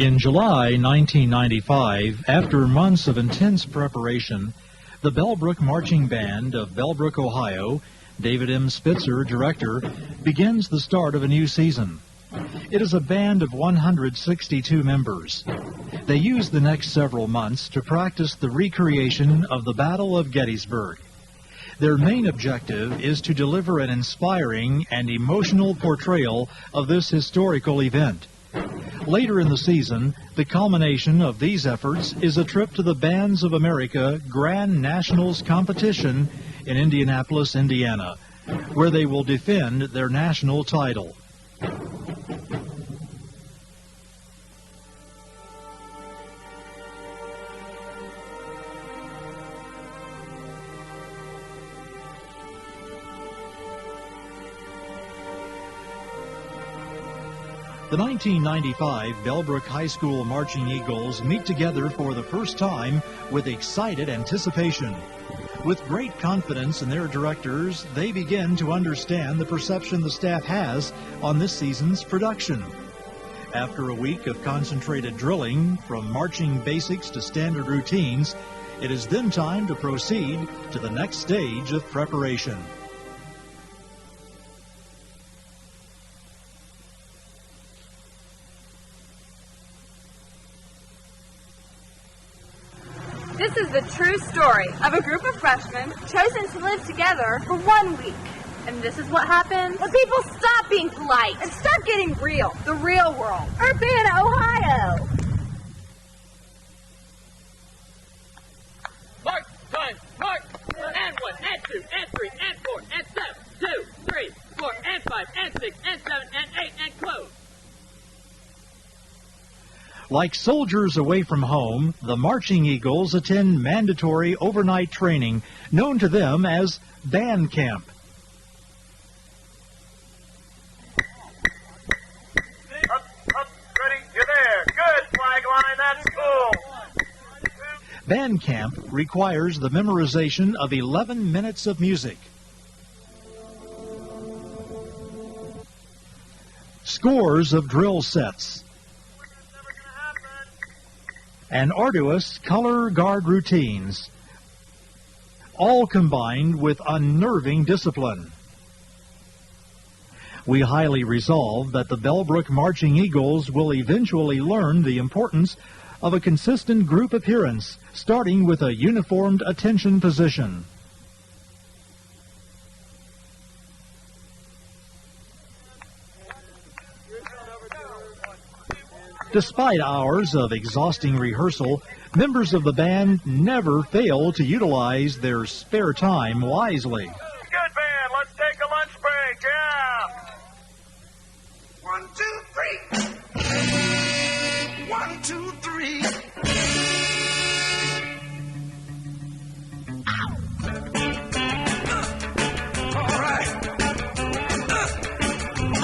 In July 1995, after months of intense preparation, the Bellbrook Marching Band of Bellbrook, Ohio, David M. Spitzer, director, begins the start of a new season. It is a band of 162 members. They use the next several months to practice the recreation of the Battle of Gettysburg. Their main objective is to deliver an inspiring and emotional portrayal of this historical event. Later in the season, the culmination of these efforts is a trip to the Bands of America Grand Nationals competition in Indianapolis, Indiana, where they will defend their national title. The 1995 Bellbrook High School Marching Eagles meet together for the first time with excited anticipation. With great confidence in their directors, they begin to understand the perception the staff has on this season's production. After a week of concentrated drilling, from marching basics to standard routines, it is then time to proceed to the next stage of preparation. This is the true story of a group of freshmen chosen to live together for 1 week. And this is what happens when people stop being polite and start getting real. The real world. Urbana, Ohio. March, time, march, and 1, and 2, and 3, and 4, and 7, 2, 3, 4, and 5, and 6, and 7, and 8, and close. Like soldiers away from home, the Marching Eagles attend mandatory overnight training known to them as band camp. Up, ready, you're there. Good, flag line, that's cool. Band camp requires the memorization of 11 minutes of music. Scores of drill sets. And arduous color guard routines, all combined with unnerving discipline. We highly resolve that the Bellbrook Marching Eagles will eventually learn the importance of a consistent group appearance, starting with a uniformed attention position. Despite hours of exhausting rehearsal, members of the band never fail to utilize their spare time wisely. Good, band, let's take a lunch break, yeah. 1, 2, 3. 1, 2, 3. All right.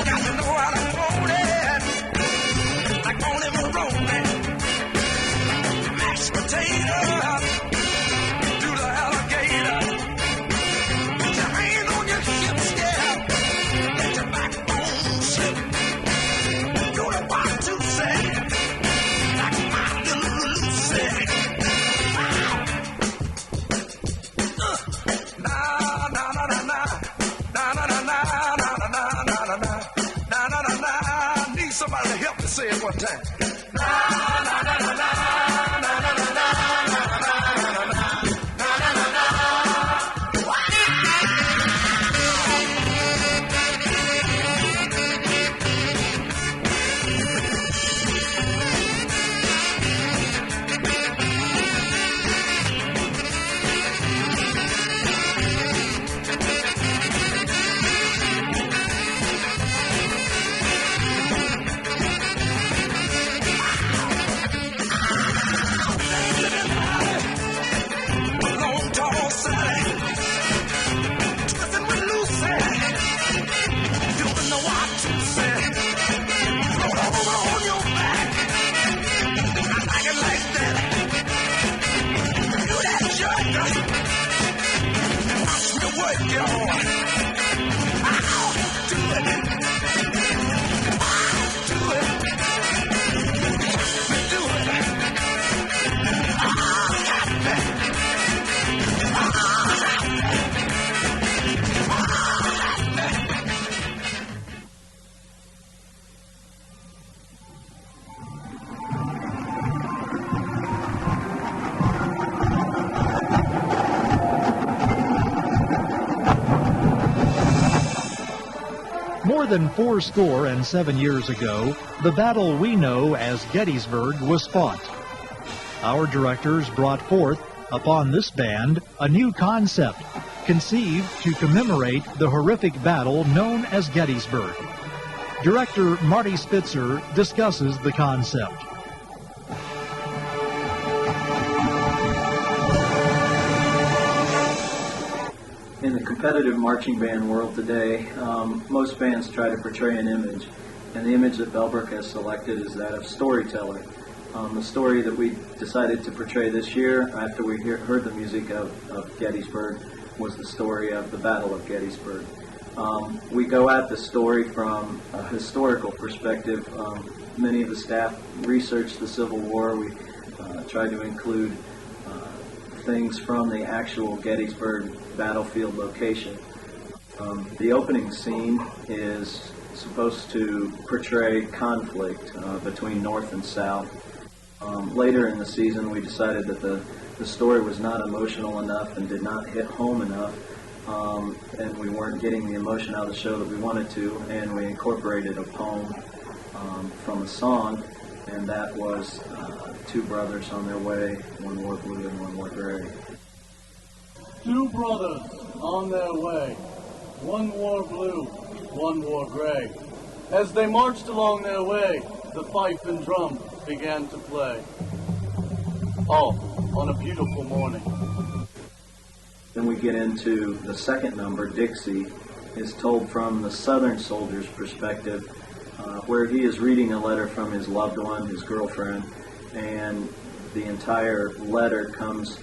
Got to know how to hold it. Like on him rolling. Mashed potato. Do the alligator. Put your hand on your hips, yeah. Let your backbone slip. Do the 1, 2, say. Like my little Lucy. Na na na na na. Na na na na na na na na na na. Na na na na. I need somebody to help me say it one time. Na na na na na. Na na na na. Na na na na. Na na na na. More than 7 years ago, the battle we know as Gettysburg was fought. Our directors brought forth, upon this band, a new concept, conceived to commemorate the horrific battle known as Gettysburg. Director Marty Spitzer discusses the concept. In the competitive marching band world today, most bands try to portray an image, and the image that Bellbrook has selected is that of storyteller. The story that we decided to portray this year, after we heard the music of Gettysburg, was the story of the Battle of Gettysburg. We go at the story from a historical perspective. Many of the staff researched the Civil War. We tried to include things from the actual Gettysburg battlefield location. The opening scene is supposed to portray conflict between North and South. Later in the season, we decided that the story was not emotional enough and did not hit home enough, and we weren't getting the emotion out of the show that we wanted to, and we incorporated a poem from a song, and that was Two Brothers on Their Way, One Wore Blue and One Wore Gray. Two brothers on their way, one wore blue, one wore gray. As they marched along their way, the fife and drum began to play. All on a beautiful morning. Then we get into the second number, Dixie, is told from the Southern soldier's perspective, where he is reading a letter from his loved one, his girlfriend, and the entire letter comes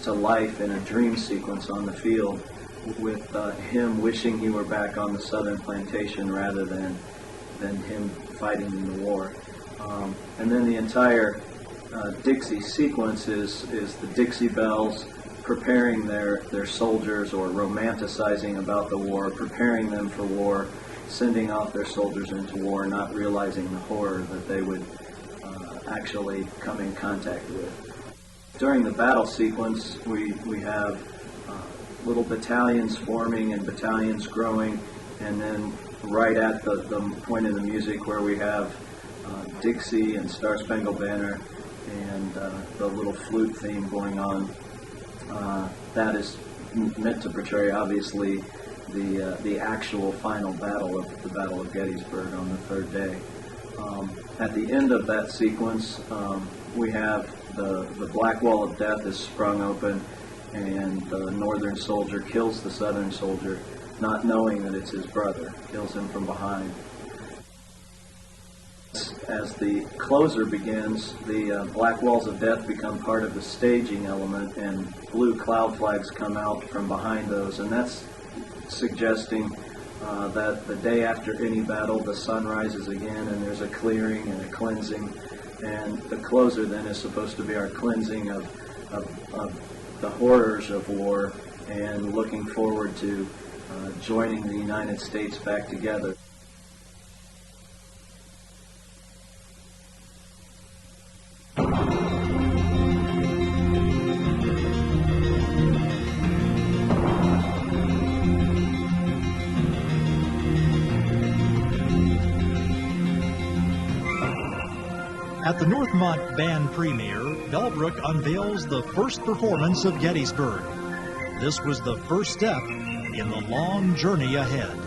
to life in a dream sequence on the field with him wishing he were back on the Southern plantation rather than him fighting in the war. And then the entire Dixie sequence is the Dixie Bells preparing their soldiers, or romanticizing about the war, preparing them for war, sending off their soldiers into war, not realizing the horror that they would actually come in contact with. During the battle sequence, we have little battalions forming and battalions growing, and then right at the point in the music where we have Dixie and Star Spangled Banner and the little flute theme going on, that is meant to portray, obviously, the actual final battle of the Battle of Gettysburg on the third day. At the end of that sequence, we have the black wall of death is sprung open, and the northern soldier kills the southern soldier, not knowing that it's his brother, kills him from behind. As the closer begins, the black walls of death become part of the staging element, and blue cloud flags come out from behind those, and that's suggesting that the day after any battle, the sun rises again, and there's a clearing and a cleansing. And the closer then is supposed to be our cleansing of the horrors of war, and looking forward to joining the United States back together. At the Northmont Band premiere, Bellbrook unveils the first performance of Gettysburg. This was the first step in the long journey ahead.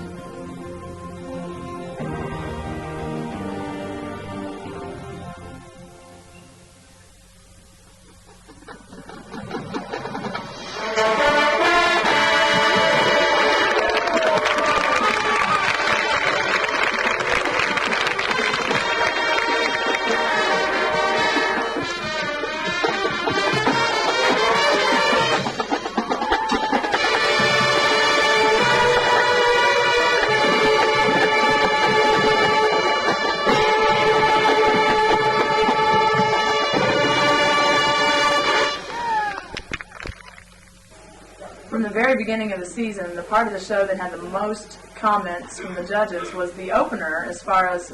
From the very beginning of the season, the part of the show that had the most comments from the judges was the opener, as far as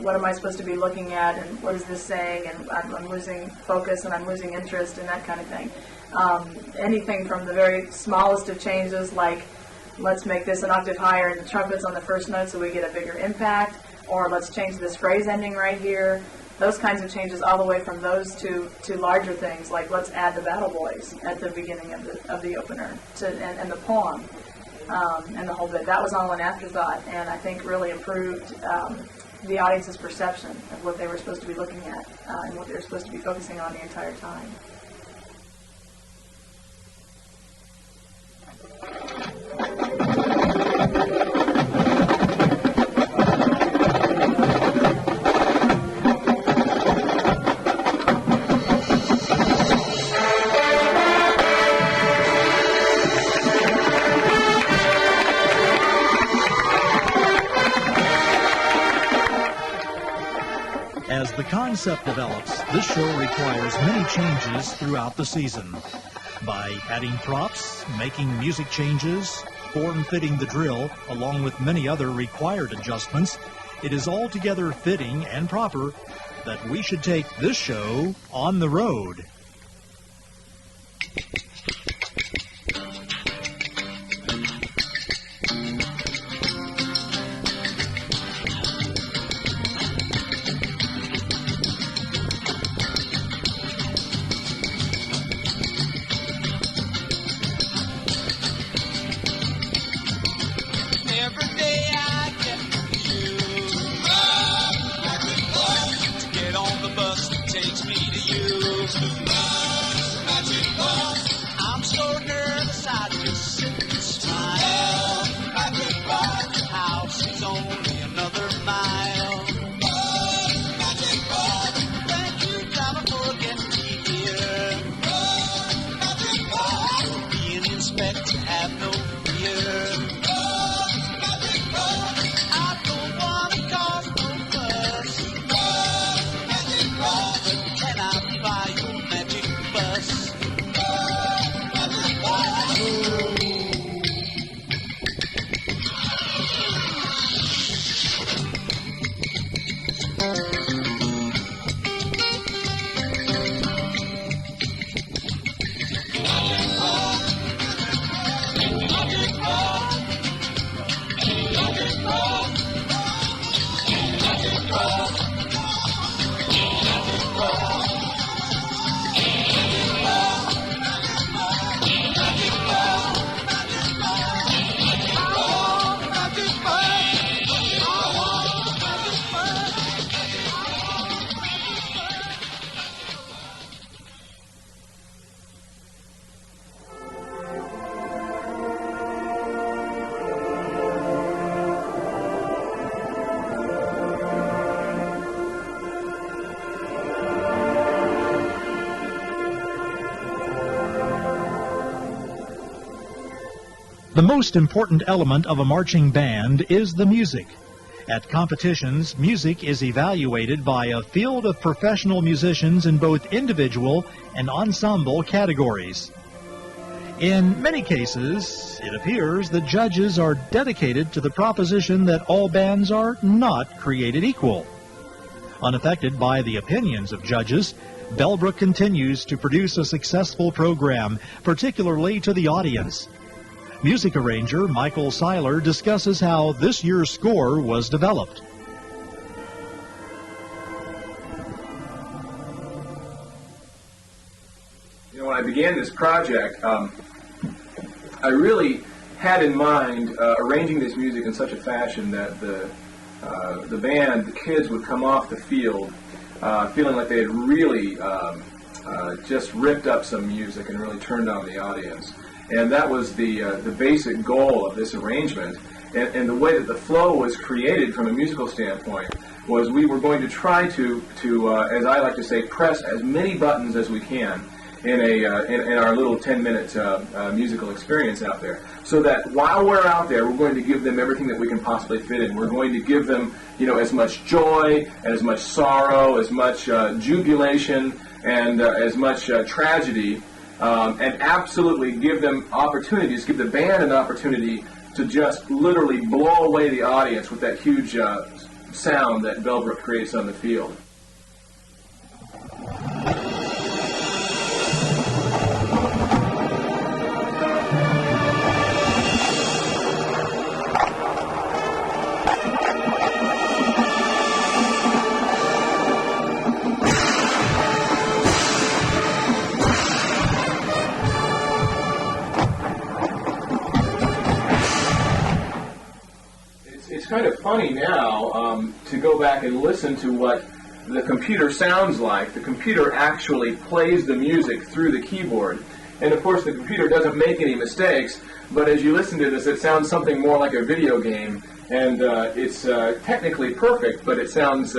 what am I supposed to be looking at, and what is this saying, and I'm losing focus, and I'm losing interest, and that kind of thing. Anything from the very smallest of changes, like let's make this an octave higher in the trumpets on the first note so we get a bigger impact, or let's change this phrase ending right here. Those kinds of changes, all the way from those to larger things, like let's add the Battle Boys at the beginning of the opener and the poem and the whole bit. That was all an afterthought, and I think really improved the audience's perception of what they were supposed to be looking at and what they were supposed to be focusing on the entire time. As the concept develops, this show requires many changes throughout the season. By adding props, making music changes, form-fitting the drill, along with many other required adjustments, it is altogether fitting and proper that we should take this show on the road. Every day I get you. To get on the bus that takes me to you. I'm so nervous I just sit and smile. The house is only another mile. Thank you, driver, for getting me here. Be an inspector, have no fear. I don't want to cause no fuss. But can I buy your magic bus? The most important element of a marching band is the music. At competitions, music is evaluated by a field of professional musicians in both individual and ensemble categories. In many cases, it appears the judges are dedicated to the proposition that all bands are not created equal. Unaffected by the opinions of judges, Bellbrook continues to produce a successful program, particularly to the audience. Music arranger Michael Seiler discusses how this year's score was developed. You know, when I began this project, I really had in mind arranging this music in such a fashion that the band, the kids, would come off the field feeling like they had really just ripped up some music and really turned on the audience. And that was the basic goal of this arrangement. And the way that the flow was created from a musical standpoint was we were going to try to as I like to say, press as many buttons as we can in our little 10-minute musical experience out there. So that while we're out there, we're going to give them everything that we can possibly fit in. We're going to give them, as much joy and as much sorrow, as much jubilation and as much tragedy. And absolutely give them opportunities, give the band an opportunity to just literally blow away the audience with that huge sound that Bellbrook creates on the field. kind of funny now to go back and listen to what the computer sounds like. The computer actually plays the music through the keyboard. And of course the computer doesn't make any mistakes, but as you listen to this, it sounds something more like a video game. And it's technically perfect, but it sounds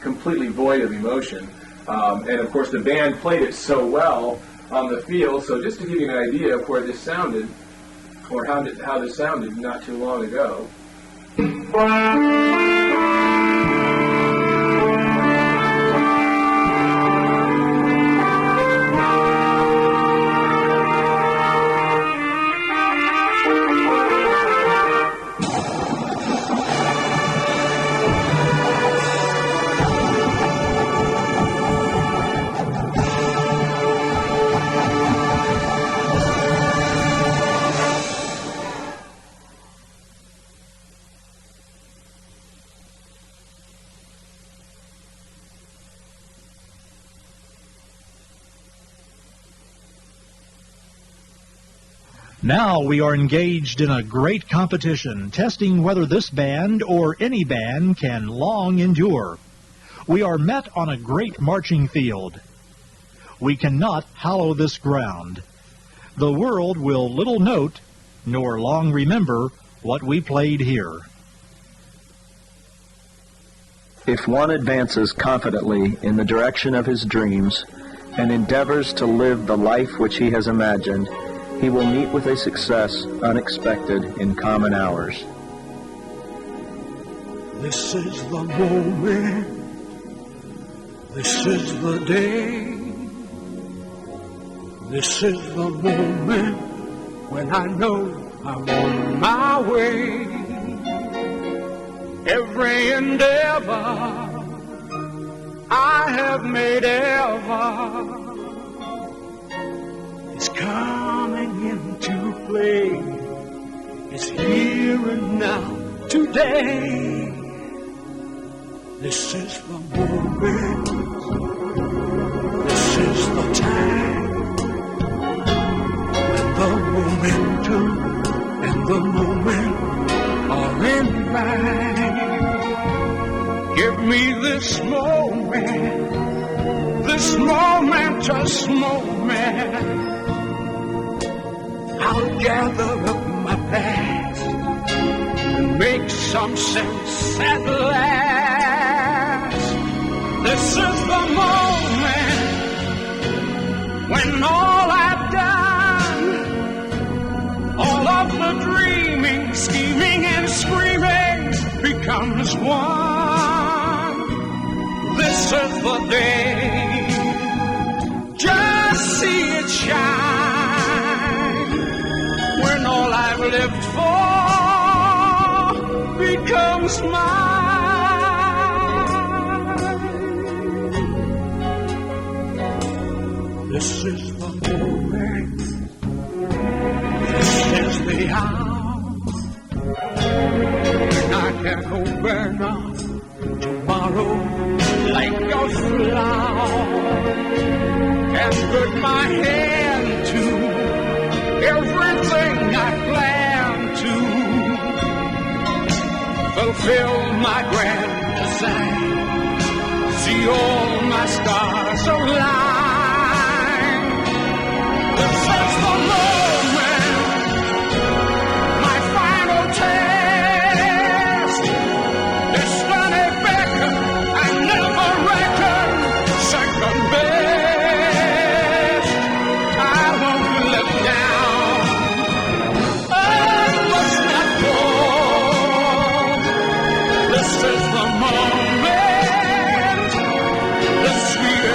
completely void of emotion. And of course the band played it so well on the field. So just to give you an idea of where this sounded, or how this sounded not too long ago. Now we are engaged in a great competition, testing whether this band or any band can long endure. We are met on a great marching field. We cannot hallow this ground. The world will little note, nor long remember, what we played here. If one advances confidently in the direction of his dreams and endeavors to live the life which he has imagined, he will meet with a success unexpected in common hours. This is the moment, this is the day, this is the moment when I know I'm on my way. Every endeavor I have made ever is coming into play. It's here and now, today. This is the moment, this is the time, when the momentum and the moment are in line. Give me this momentous moment. I'll gather up my past and make some sense at last. This is the moment when all I've done, all of the dreaming, scheming, and screaming becomes one. This is the day. Just see it shine. When all I've lived for becomes mine. This is the moment, this is the hour, when I can open up tomorrow like a flower and put my hand to everything I plan to fulfill my grand design. See all my stars align. This is the moment, my final test. Destiny beckon, I never reckon second best. I won't be let down. I must not fall. This is the moment, the sweetest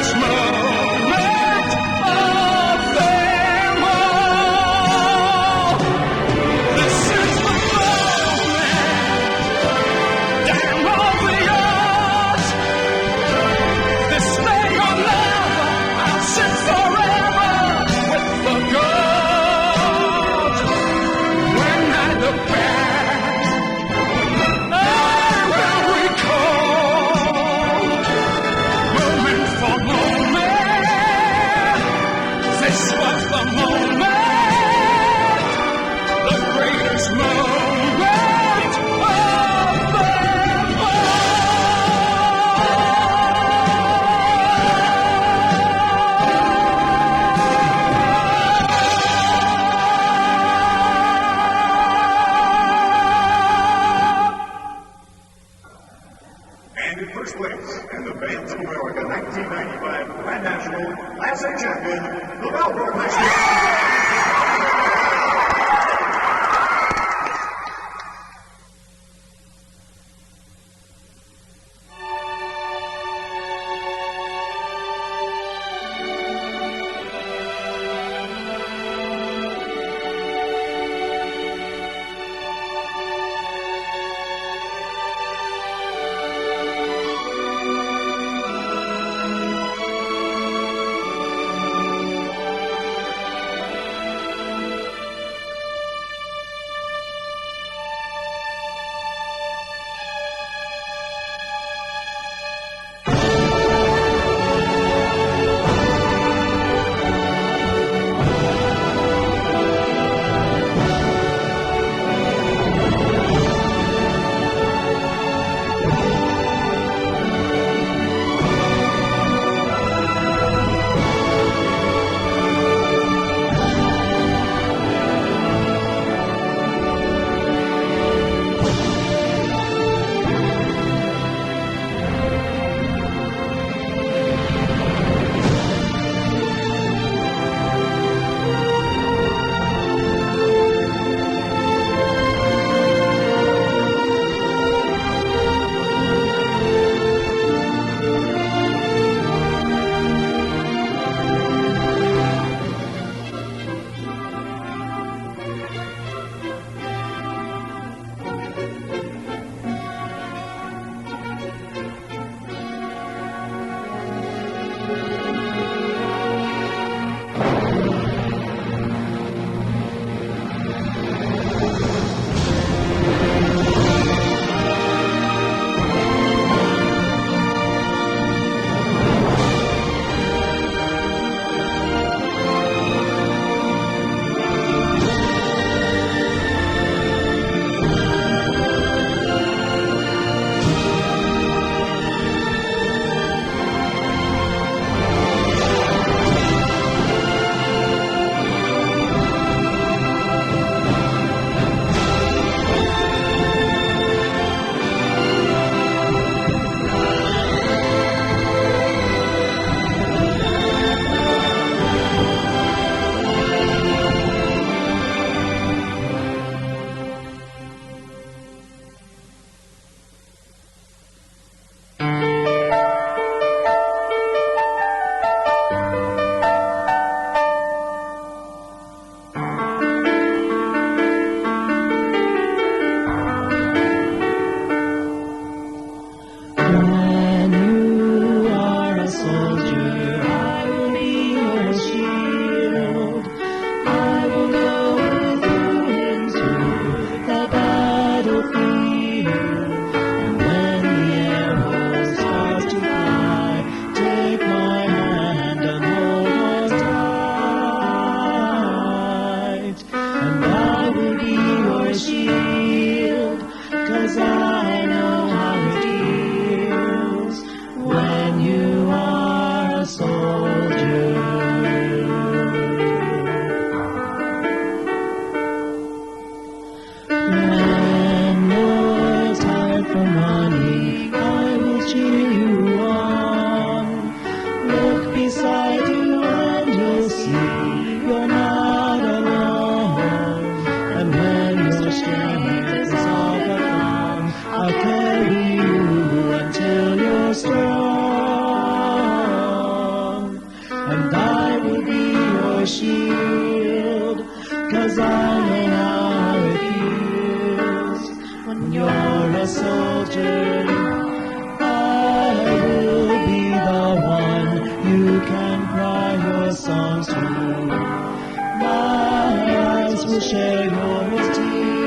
heavyweight champion, the Bellbrook Wrestling. shield, 'cause I know how it feels when you're a soldier. I will be the one you can cry your songs to. My eyes will share your tears.